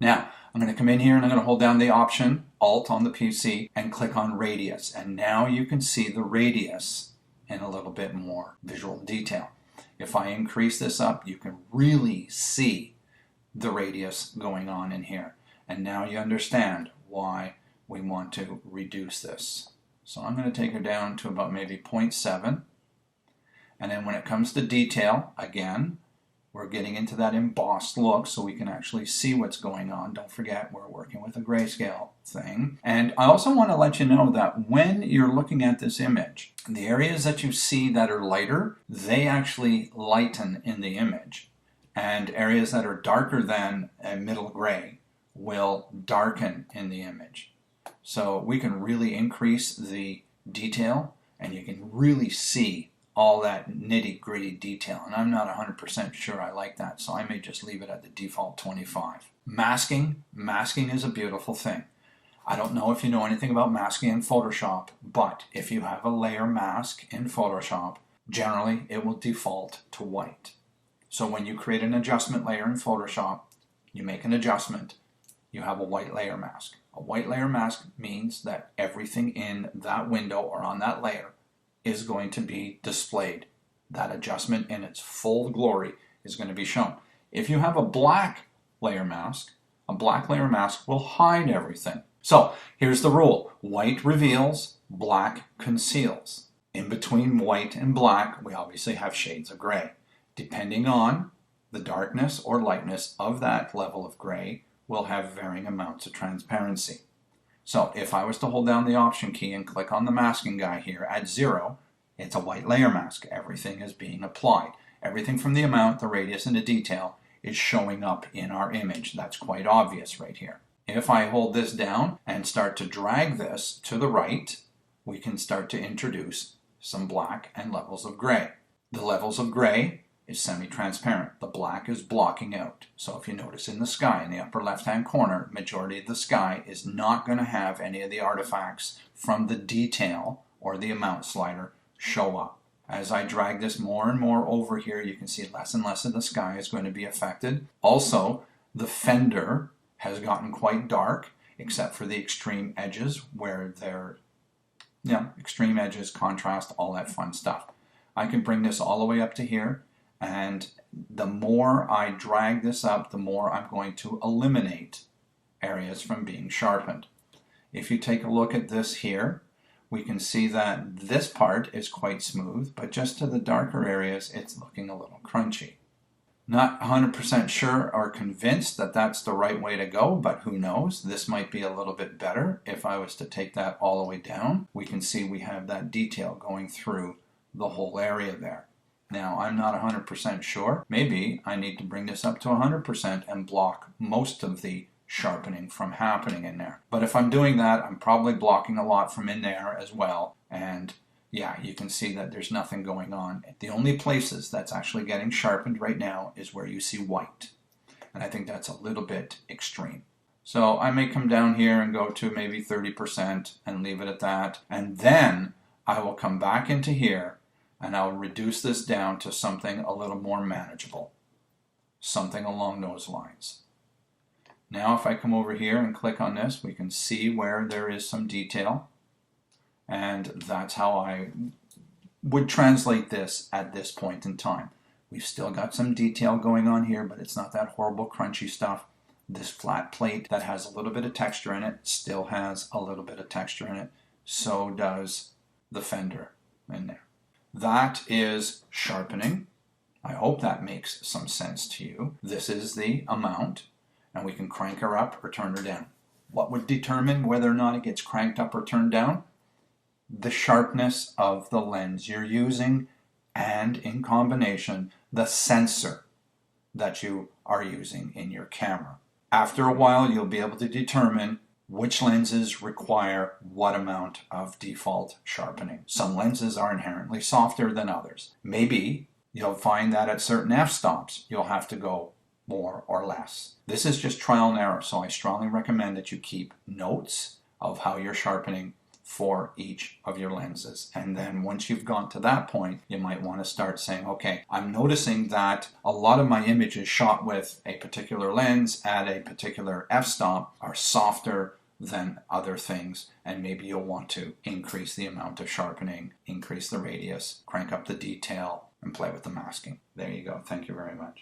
Now, I'm going to come in here and I'm going to hold down the Option, Alt on the PC, and click on Radius. And now you can see the radius in a little bit more visual detail. If I increase this up, you can really see the radius going on in here. And now you understand why we want to reduce this. So I'm going to take her down to about maybe 0.7. And then when it comes to detail, again, we're getting into that embossed look so we can actually see what's going on. Don't forget, we're working with a grayscale thing. And I also want to let you know that when you're looking at this image, the areas that you see that are lighter, they actually lighten in the image. And areas that are darker than a middle gray will darken in the image. So we can really increase the detail and you can really see all that nitty-gritty detail, and I'm not 100% sure I like that, so I may just leave it at the default 25. Masking is a beautiful thing. I don't know if you know anything about masking in Photoshop, but if you have a layer mask in Photoshop, generally it will default to white. So when you create an adjustment layer in Photoshop, you make an adjustment, you have a white layer mask. A white layer mask means that everything in that window or on that layer is going to be displayed. That adjustment in its full glory is going to be shown. If you have a black layer mask will hide everything. So here's the rule. White reveals, black conceals. In between white and black, we obviously have shades of gray. Depending on the darkness or lightness of that level of gray, we'll have varying amounts of transparency. So if I was to hold down the Option key and click on the masking guy here at 0, it's a white layer mask. Everything is being applied. Everything from the amount, the radius, and the detail is showing up in our image. That's quite obvious right here. If I hold this down and start to drag this to the right, we can start to introduce some black and levels of gray. The levels of gray is semi-transparent. The black is blocking out. So if you notice in the sky, in the upper left-hand corner, majority of the sky is not going to have any of the artifacts from the detail or the amount slider show up. As I drag this more and more over here, you can see less and less of the sky is going to be affected. Also, the fender has gotten quite dark, except for the extreme edges where they're, extreme edges, contrast, all that fun stuff. I can bring this all the way up to here. And the more I drag this up, the more I'm going to eliminate areas from being sharpened. If you take a look at this here, we can see that this part is quite smooth, but just to the darker areas, it's looking a little crunchy. Not 100% sure or convinced that that's the right way to go, but who knows? This might be a little bit better. If I was to take that all the way down, we can see we have that detail going through the whole area there. Now, I'm not 100% sure. Maybe I need to bring this up to 100% and block most of the sharpening from happening in there. But if I'm doing that, I'm probably blocking a lot from in there as well. And yeah, you can see that there's nothing going on. The only places that's actually getting sharpened right now is where you see white. And I think that's a little bit extreme. So I may come down here and go to maybe 30% and leave it at that. And then I will come back into here and I'll reduce this down to something a little more manageable. Something along those lines. Now if I come over here and click on this, we can see where there is some detail. And that's how I would translate this at this point in time. We've still got some detail going on here, but it's not that horrible crunchy stuff. This flat plate that has a little bit of texture in it still has a little bit of texture in it. So does the fender in there. That is sharpening. I hope that makes some sense to you. This is the amount, and we can crank her up or turn her down. What would determine whether or not it gets cranked up or turned down? The sharpness of the lens you're using, and in combination, the sensor that you are using in your camera. After a while, you'll be able to determine which lenses require what amount of default sharpening. Some lenses are inherently softer than others. Maybe you'll find that at certain f-stops, you'll have to go more or less. This is just trial and error, so I strongly recommend that you keep notes of how you're sharpening for each of your lenses. And then once you've gone to that point, you might want to start saying, okay, I'm noticing that a lot of my images shot with a particular lens at a particular f-stop are softer than other things, and maybe you'll want to increase the amount of sharpening, increase the radius, crank up the detail, and play with the masking. There you go. Thank you very much.